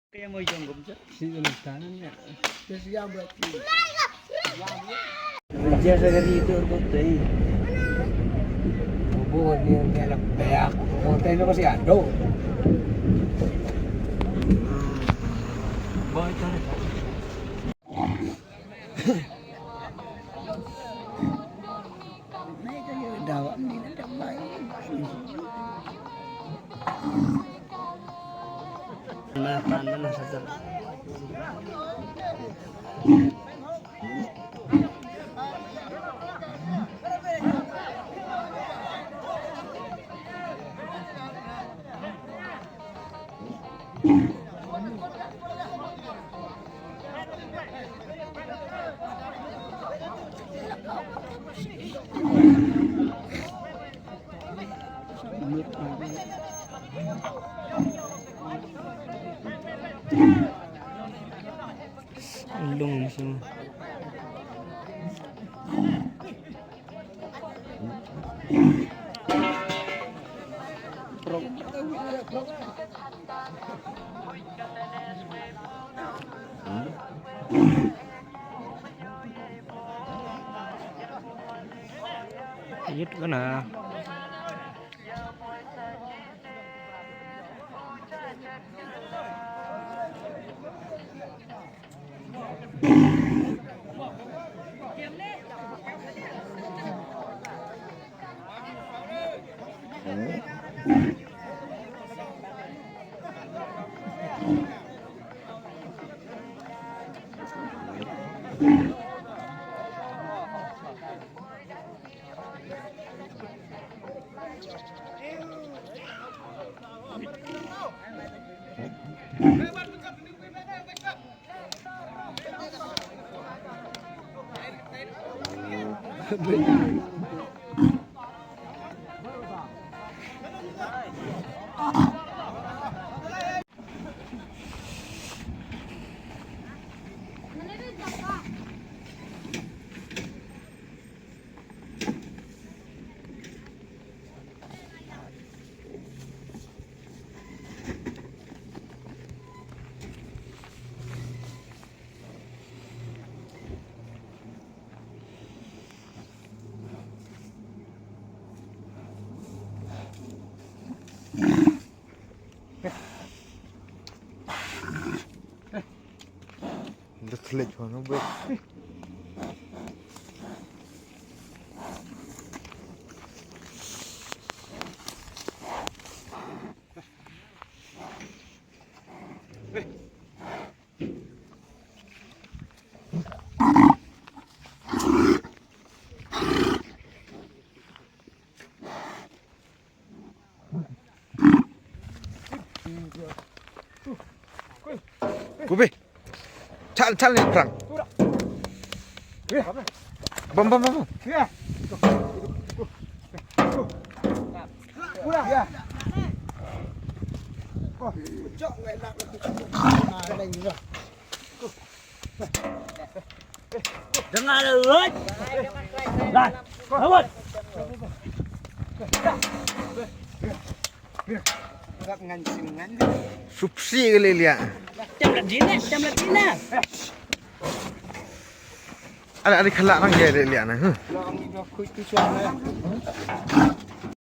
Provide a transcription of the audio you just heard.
Kaya mo yung gumsa? Sino nagtanan niya? Kasi yan berarti. Kerja saya dito today. Bubuhon niya ang dalang bayak. Pumunta na kasi ano. Bakit ka na? May kayo dawa ni nadamay. Paano na sa dala? Ulung semua. Itu kan ah. Được lịch của nó bước. Kubi. Chal nih perang. Bom. Ya. Pulang ya. Oh, cok enggak enak aku. Ada juga. Dengar lut. Lah, awat. Enggak ngancing-ngancing. Supsi kali lihat. Jam ladina. Ada khalak nang dia lihat nah. Kalau ini aku itu suara.